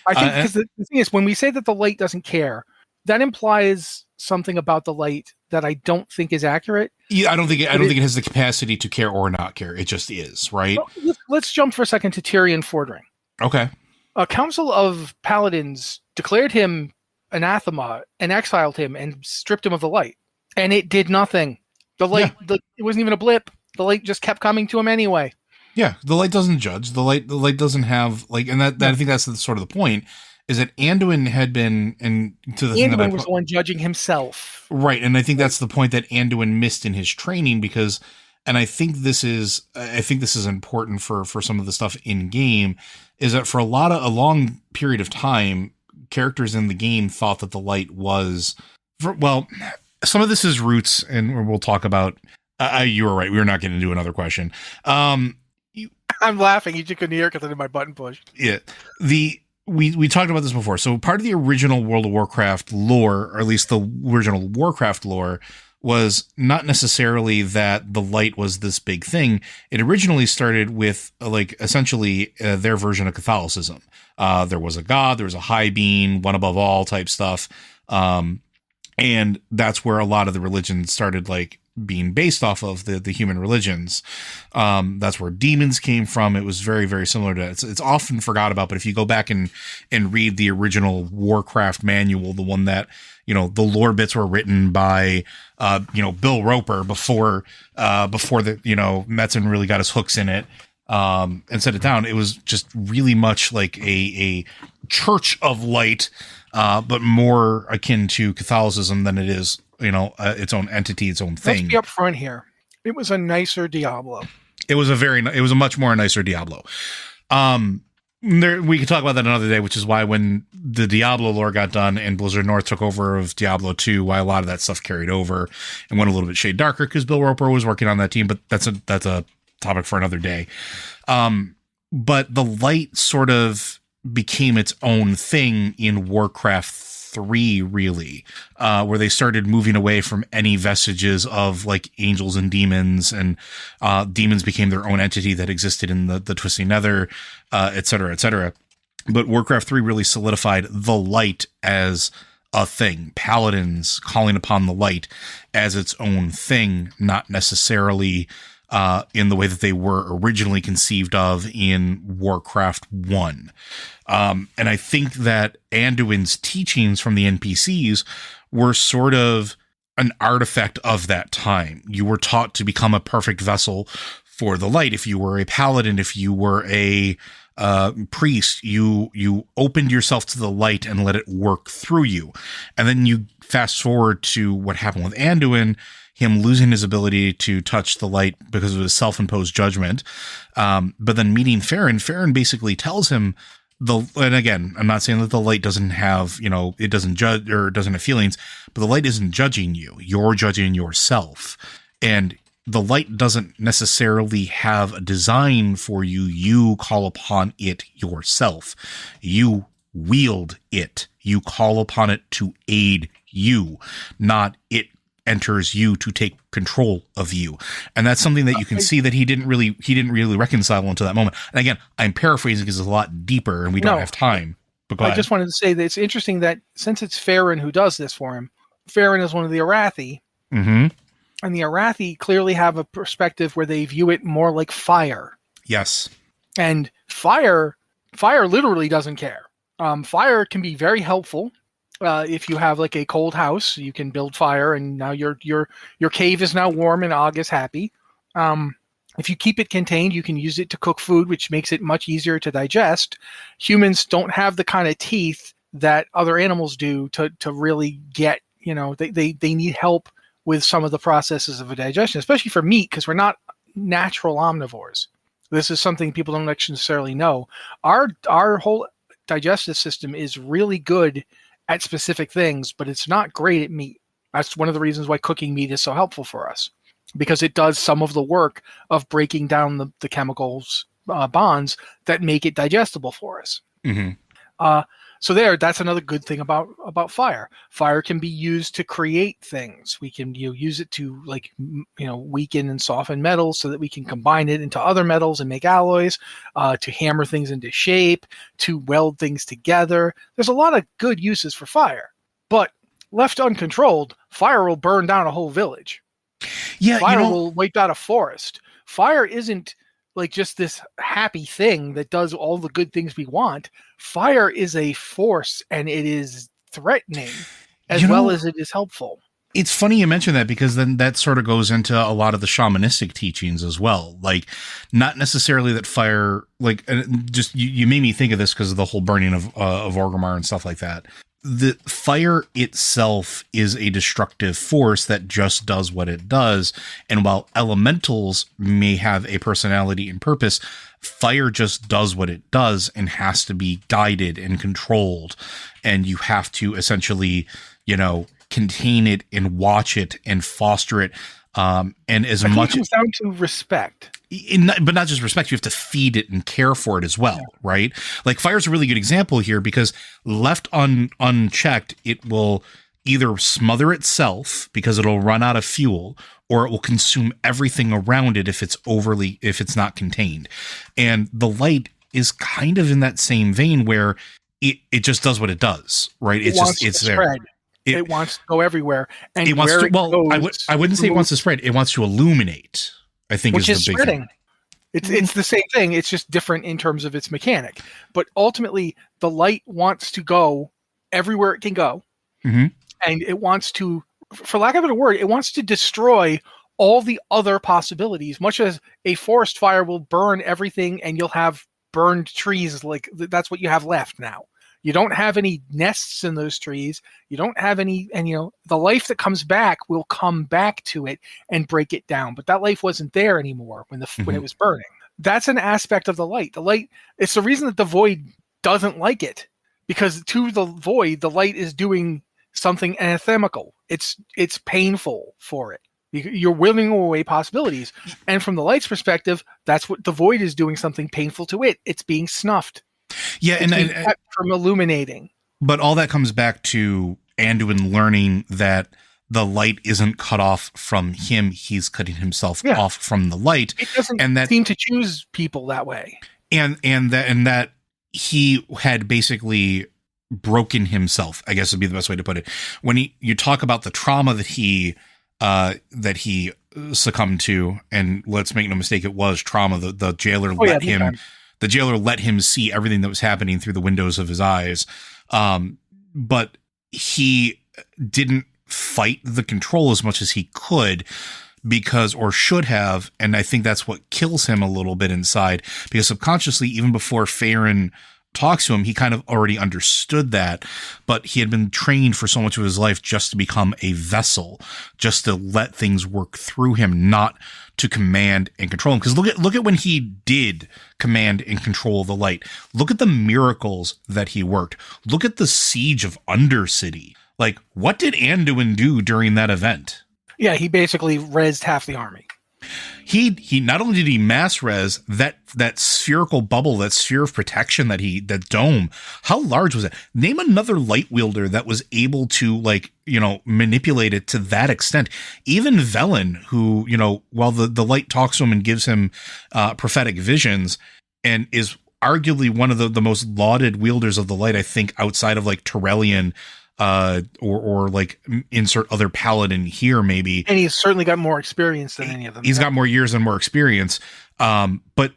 I think because the thing is, when we say that the light doesn't care, that implies something about the light that I don't think is accurate. Yeah, I don't think it has the capacity to care or not care. It just is, right? Well, let's jump for a second to Tyrion Fordring. Okay. A council of paladins declared him anathema and exiled him and stripped him of the light. And it did nothing. The light, it wasn't even a blip. The light just kept coming to him anyway. Yeah, the light doesn't judge. The light doesn't have and that I think that's sort of the point, is that Anduin had been, and to the thing that Anduin was the one judging himself. Right, and I think that's the point that Anduin missed in his training because, and I think this is important for some of the stuff in game, is that for a long period of time, characters in the game thought that the light was, some of this is roots, and we'll talk about. You were right. We were not going to do another question. I'm laughing. You just couldn't hear because I did my button push. Yeah, we talked about this before. So part of the original World of Warcraft lore, or at least the original Warcraft lore, was not necessarily that the light was this big thing. It originally started with essentially their version of Catholicism. There was a god, there was a high being, one above all type stuff. And that's where a lot of the religions started being based off of the human religions. That's where demons came from. It was very, very similar to that. It's often forgot about, but if you go back and read the original Warcraft manual, the one that, the lore bits were written by, Bill Roper before the, Metzen really got his hooks in it, and set it down. It was just really much like a church of light, but more akin to Catholicism than it is, its own entity, its own thing. Let's be up front here. It was a nicer Diablo. It was a much more nicer Diablo. We could talk about that another day, which is why when the Diablo lore got done and Blizzard North took over of Diablo 2, why a lot of that stuff carried over and went a little bit shade darker because Bill Roper was working on that team, but that's a topic for another day. But the light sort of became its own thing in Warcraft 3, really, where they started moving away from any vestiges of angels and demons, and demons became their own entity that existed in the Twisting Nether, et cetera, et cetera. But Warcraft 3 really solidified the light as a thing, paladins calling upon the light as its own thing, not necessarily in the way that they were originally conceived of in Warcraft 1. And I think that Anduin's teachings from the NPCs were sort of an artifact of that time. You were taught to become a perfect vessel for the light. If you were a paladin, if you were a priest, you opened yourself to the light and let it work through you. And then you fast forward to what happened with Anduin, him losing his ability to touch the light because of his self-imposed judgment. But then meeting Farron basically tells him and again, I'm not saying that the light doesn't have, it doesn't judge or doesn't have feelings, but the light isn't judging you. You're judging yourself. And the light doesn't necessarily have a design for you. You call upon it yourself. You wield it. You call upon it to aid you, not it enters you to take control of you. And that's something that you can see that he didn't really reconcile until that moment. And again, I'm paraphrasing because it's a lot deeper and we don't have time. But go ahead. I just wanted to say that it's interesting that since it's Farron who does this for him, Farron is one of the Arathi. Mm-hmm. And the Arathi clearly have a perspective where they view it more like fire. Yes. And fire literally doesn't care. Fire can be very helpful. If you have like a cold house, you can build fire, and now your cave is now warm and Og is happy. If you keep it contained, you can use it to cook food, which makes it much easier to digest. Humans don't have the kind of teeth that other animals do to really get, they need help with some of the processes of a digestion, especially for meat, because we're not natural omnivores. This is something people don't necessarily know. Our whole digestive system is really good at specific things, but it's not great at meat. That's one of the reasons why cooking meat is so helpful for us, because it does some of the work of breaking down the chemicals bonds that make it digestible for us. Mm-hmm. So that's another good thing about fire. Fire can be used to create things. We can use it to weaken and soften metals so that we can combine it into other metals and make alloys, to hammer things into shape, to weld things together. There's a lot of good uses for fire, but left uncontrolled, fire will burn down a whole village. Yeah, fire will wipe out a forest. Fire isn't like just this happy thing that does all the good things we want. Fire is a force, and it is threatening as well as it is helpful. It's funny you mention that, because then that sort of goes into a lot of the shamanistic teachings as well. Like, not necessarily that fire, like, just you made me think of this because of the whole burning of Orgrimmar and stuff like that. The fire itself is a destructive force that just does what it does. And while elementals may have a personality and purpose, fire just does what it does and has to be guided and controlled. And you have to essentially, contain it and watch it and foster it. And as much it comes down to respect. But not just respect, you have to feed it and care for it as well, right? Like, fire's a really good example here, because left unchecked, it will either smother itself because it'll run out of fuel, or it will consume everything around it if it's not contained. And the light is kind of in that same vein, where it just does what it does, right? It's there. It wants to go everywhere. And it wants to, I wouldn't say it wants to spread. It wants to illuminate, I think, which is the big spreading. thing. It's the same thing. It's just different in terms of its mechanic. But ultimately, the light wants to go everywhere it can go. Mm-hmm. And it wants to, for lack of a better word, it wants to destroy all the other possibilities, much as a forest fire will burn everything and you'll have burned trees. Like, that's what you have left now. You don't have any nests in those trees. You don't have any, and the life that comes back will come back to it and break it down. But that life wasn't there anymore when it was burning. That's an aspect of the light. The light, it's the reason that the void doesn't like it, because to the void, the light is doing something anathemical. It's painful for it. You're willing away possibilities. And from the light's perspective, that's what the void is doing, something painful to it. It's being snuffed. Yeah, and kept from illuminating. But all that comes back to Anduin learning that the light isn't cut off from him; he's cutting himself off from the light. It doesn't seem to choose people that way. And that he had basically broken himself, I guess would be the best way to put it. When you talk about the trauma that he succumbed to, and let's make no mistake, it was trauma. The jailer let him. The jailer let him see everything that was happening through the windows of his eyes. But he didn't fight the control as much as he could, or should have. And I think that's what kills him a little bit inside, because subconsciously, even before Farron talks to him, he kind of already understood that, but he had been trained for so much of his life just to become a vessel, just to let things work through him, not to command and control him. Because look at when he did command and control the light. Look at the miracles that he worked. Look at the siege of Undercity. Like, what did Anduin do during that event? Yeah, he basically rezzed half the army. He not only did he mass res that spherical bubble, that sphere of protection, that dome. How large was it? Name another light wielder that was able to, like, you know, manipulate it to that extent. Even Velen, who, you know, while the light talks to him and gives him prophetic visions, and is arguably one of the most lauded wielders of the light, I think, outside of like Torellian, or like insert other paladin here maybe. And he's certainly got more experience than any of them. He's got more years and more experience. But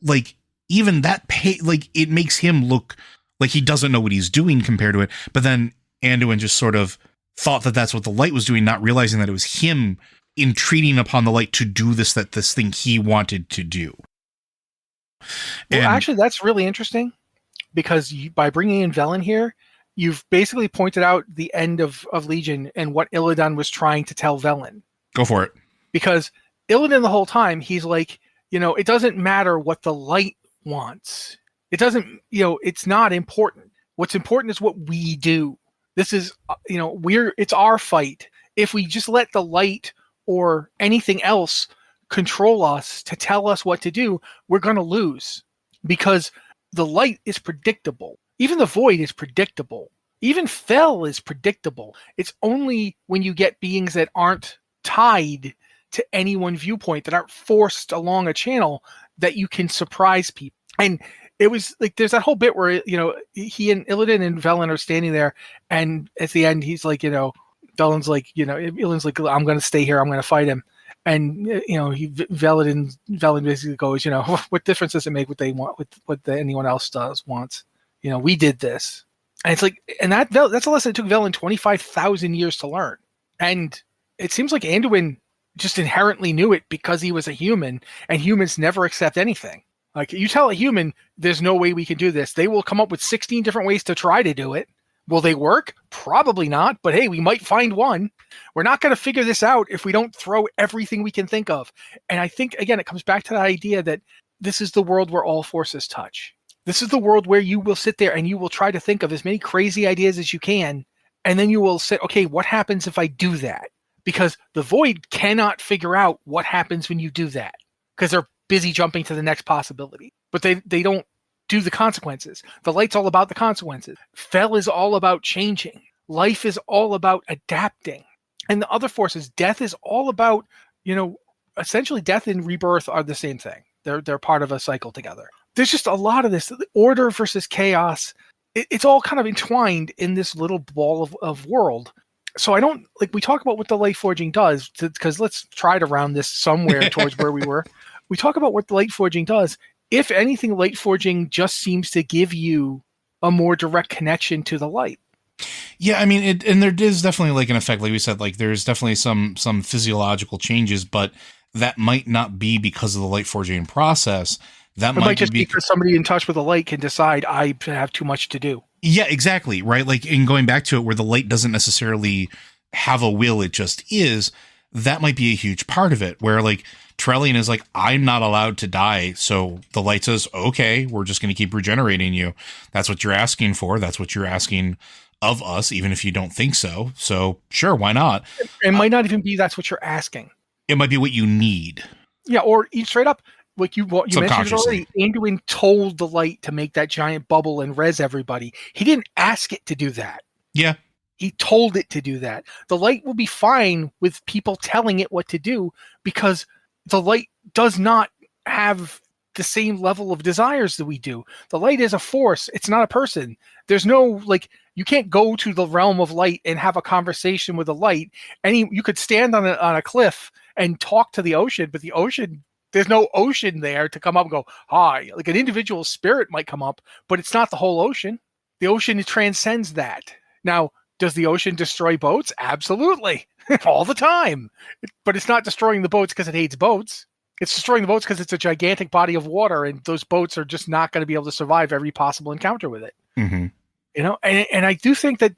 like even that like it makes him look like he doesn't know what he's doing compared to it. But then Anduin just sort of thought that that's what the light was doing, not realizing that it was him entreating upon the light to do this thing he wanted to do. Well, actually, that's really interesting because by bringing in Velen here, you've basically pointed out the end of Legion and what Illidan was trying to tell Velen. Go for it. Because Illidan the whole time, he's like, you know, it doesn't matter what the light wants. It doesn't, you know, it's not important. What's important is what we do. This is, you know, it's our fight. If we just let the light or anything else control us to tell us what to do, we're going to lose because the light is predictable. Even the void is predictable. Even Fel is predictable. It's only when you get beings that aren't tied to any one viewpoint, that aren't forced along a channel, that you can surprise people. And it was like, there's that whole bit where, you know, he and Illidan and Velen are standing there, and at the end, he's like, you know, Velen's like, you know, Illidan's like, I'm going to stay here. I'm going to fight him. And, you know, Velen basically goes, you know, what difference does it make what they want, with what anyone else wants? You know, we did this. And it's like, and that's a lesson it took Velen 25,000 years to learn. And it seems like Anduin just inherently knew it because he was a human, and humans never accept anything. Like, you tell a human, there's no way we can do this, they will come up with 16 different ways to try to do it. Will they work? Probably not, but hey, we might find one. We're not going to figure this out if we don't throw everything we can think of. And I think, again, it comes back to that idea that this is the world where all forces touch. This is the world where you will sit there and you will try to think of as many crazy ideas as you can. And then you will say, okay, what happens if I do that? Because the void cannot figure out what happens when you do that, because they're busy jumping to the next possibility. But they don't do the consequences. The light's all about the consequences. Fel is all about changing. Life is all about adapting. And the other forces, death is all about, you know, essentially death and rebirth are the same thing. They're part of a cycle together. There's just a lot of this order versus chaos. It's all kind of entwined in this little ball of world. So I don't, like, we talk about what the light forging does, because let's try to round this somewhere towards where we were. We talk about what the light forging does. If anything, light forging just seems to give you a more direct connection to the light. Yeah, I mean, and there is definitely like an effect, like we said, like there's definitely some physiological changes, but that might not be because of the light forging process. That might just be because somebody in touch with the light can decide I have too much to do. Yeah, exactly. Right. Like, in going back to it, where the light doesn't necessarily have a will, it just is. That might be a huge part of it, where like Torellian is like, I'm not allowed to die. So the light says, okay, we're just going to keep regenerating you. That's what you're asking for. That's what you're asking of us, even if you don't think so. So sure, why not? It might not even be that's what you're asking. It might be what you need. Yeah, or straight up, like you mentioned it already, Anduin told the light to make that giant bubble and res everybody. He didn't ask it to do that. Yeah. He told it to do that. The light will be fine with people telling it what to do, because the light does not have the same level of desires that we do. The light is a force. It's not a person. There's no, like, you can't go to the realm of light and have a conversation with the light. You could stand on a cliff and talk to the ocean, but the ocean, there's no ocean there to come up and go, hi. Like, an individual spirit might come up, but it's not the whole ocean. The ocean transcends that. Now, does the ocean destroy boats? Absolutely. All the time. But it's not destroying the boats because it hates boats. It's destroying the boats because it's a gigantic body of water, and those boats are just not going to be able to survive every possible encounter with it. Mm-hmm. You know, and I do think that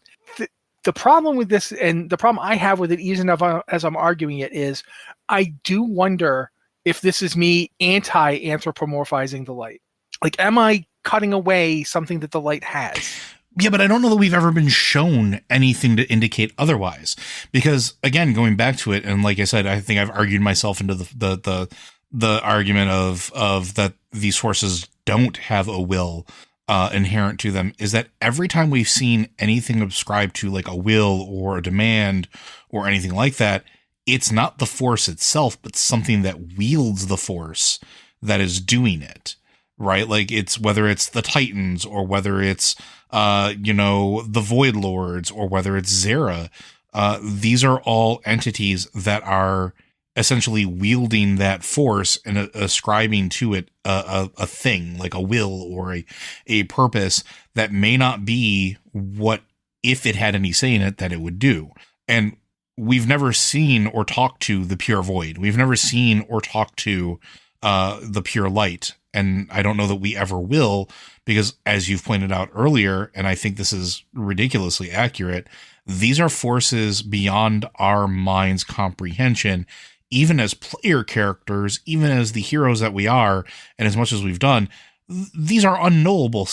the problem with this, and the problem I have with it, even as I'm arguing it, is I do wonder if this is me anti-anthropomorphizing the light. Like, am I cutting away something that the light has? Yeah, but I don't know that we've ever been shown anything to indicate otherwise. Because again, going back to it, and like I said, I think I've argued myself into the argument of that these forces don't have a will inherent to them, is that every time we've seen anything ascribed to like a will or a demand or anything like that, it's not the force itself, but something that wields the force that is doing it. Right? Like, it's whether it's the Titans or whether it's the Void Lords or whether it's Zera. These are all entities that are essentially wielding that force and ascribing to it a thing, like a will or a purpose that may not be what, if it had any say in it, that it would do. And we've never seen or talked to the pure void. We've never seen or talked to the pure light. And I don't know that we ever will, because as you've pointed out earlier, and I think this is ridiculously accurate, these are forces beyond our mind's comprehension, even as player characters, even as the heroes that we are, and as much as we've done. These are unknowable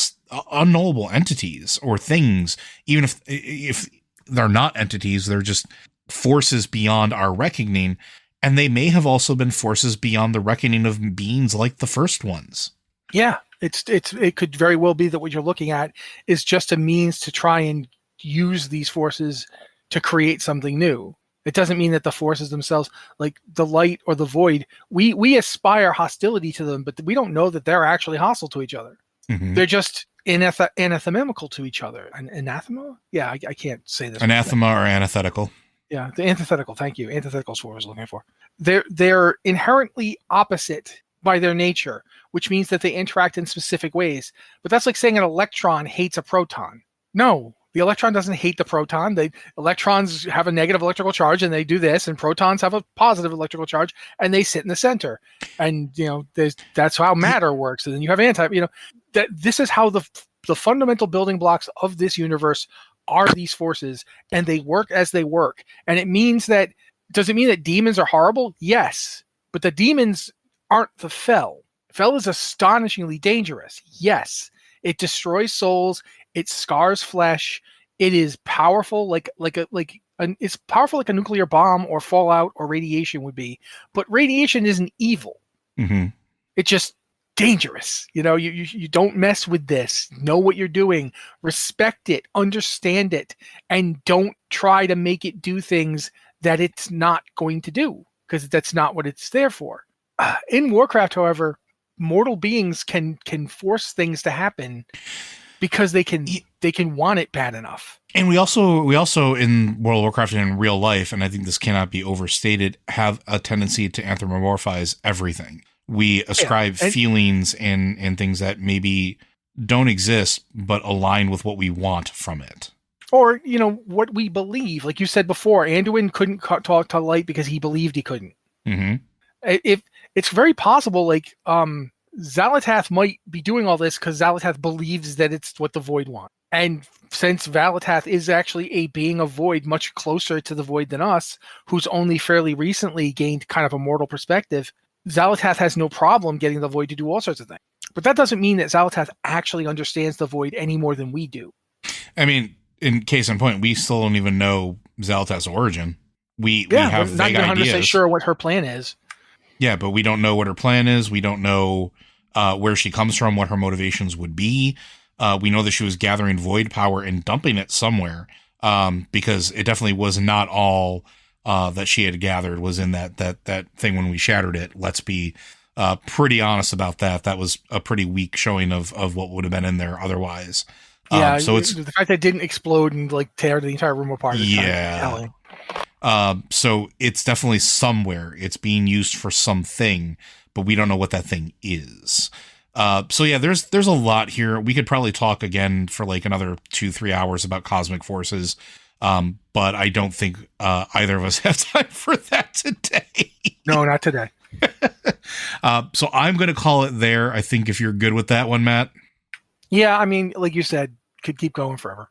entities or things, even if they're not entities, they're just forces beyond our reckoning. And they may have also been forces beyond the reckoning of beings like the first ones. Yeah, it could very well be that what you're looking at is just a means to try and use these forces to create something new. It doesn't mean that the forces themselves, like the light or the void, we aspire hostility to them, but we don't know that they're actually hostile to each other. Mm-hmm. They're just anathemical to each other. Anathema? Yeah, I can't say this. Anathema or antithetical. Yeah, the antithetical. Thank you. Antithetical is what I was looking for. They're inherently opposite by their nature, which means that they interact in specific ways. But that's like saying an electron hates a proton. No, the electron doesn't hate the proton. Electrons have a negative electrical charge, and they do this, and protons have a positive electrical charge, and they sit in the center. And that's how matter works. And then you have that this is how the fundamental building blocks of this universe are these forces, and they work as they work. And it means that, does it mean that demons are horrible? Yes. But the demons aren't the Fel. Fel is astonishingly dangerous. Yes. It destroys souls. It scars flesh. It is powerful it's powerful like a nuclear bomb or fallout or radiation would be. But radiation isn't evil. Mm-hmm. It's just dangerous. You don't mess with this. Know what you're doing. Respect it. Understand it. And don't try to make it do things that it's not going to do, because that's not what it's there for. In Warcraft, however, mortal beings can force things to happen because they can want it bad enough. And we also in World of Warcraft and in real life, and I think this cannot be overstated, have a tendency to anthropomorphize everything. We ascribe feelings and things that maybe don't exist, but align with what we want from it. Or, what we believe. Like you said before, Anduin couldn't talk to light because he believed he couldn't. Mm-hmm. If it's very possible, Xal'atath might be doing all this because Xal'atath believes that it's what the Void wants. And since Xal'atath is actually a being of Void much closer to the Void than us, who's only fairly recently gained kind of a mortal perspective, Xal'atath has no problem getting the Void to do all sorts of things. But that doesn't mean that Xal'atath actually understands the Void any more than we do. I mean, in case in point, we still don't even know Xal'atath's origin. We have vague ideas. Not 100% sure what her plan is. Yeah, but we don't know what her plan is. We don't know where she comes from, what her motivations would be. We know that she was gathering Void power and dumping it somewhere, because it definitely was not all that she had gathered was in that thing when we shattered it. Let's be pretty honest about that. That was a pretty weak showing of what would have been in there otherwise. Yeah, so it's the fact that it didn't explode and tear the entire room apart. Yeah. So it's definitely somewhere. It's being used for something, but we don't know what that thing is. So yeah, there's a lot here. We could probably talk again for another 2-3 hours about cosmic forces. But I don't think either of us have time for that today. No, not today. So I'm going to call it there. I think if you're good with that one, Matt. Yeah, I mean, like you said, could keep going forever.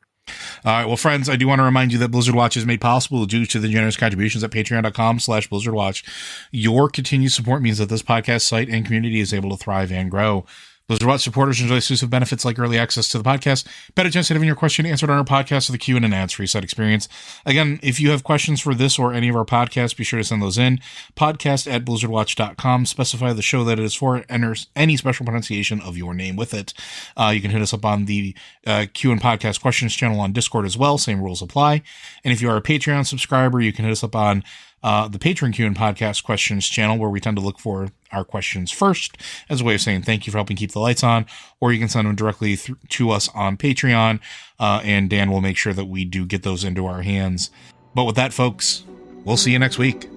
All right. Well, friends, I do want to remind you that Blizzard Watch is made possible due to the generous contributions at patreon.com/BlizzardWatch. Your continued support means that this podcast site and community is able to thrive and grow. Blizzard Watch supporters enjoy exclusive benefits like early access to the podcast, better chance of having your question answered on our podcast, or the Q and an ads-free site experience. Again, if you have questions for this or any of our podcasts, be sure to send those in. podcast@blizzardwatch.com. Specify the show that it is for. Enter any special pronunciation of your name with it. You can hit us up on the Q and podcast questions channel on Discord as well. Same rules apply. And if you are a Patreon subscriber, you can hit us up on the Patron Q and Podcast Questions channel, where we tend to look for our questions first as a way of saying thank you for helping keep the lights on, or you can send them directly to us on Patreon, and Dan will make sure that we do get those into our hands. But with that, folks, we'll see you next week.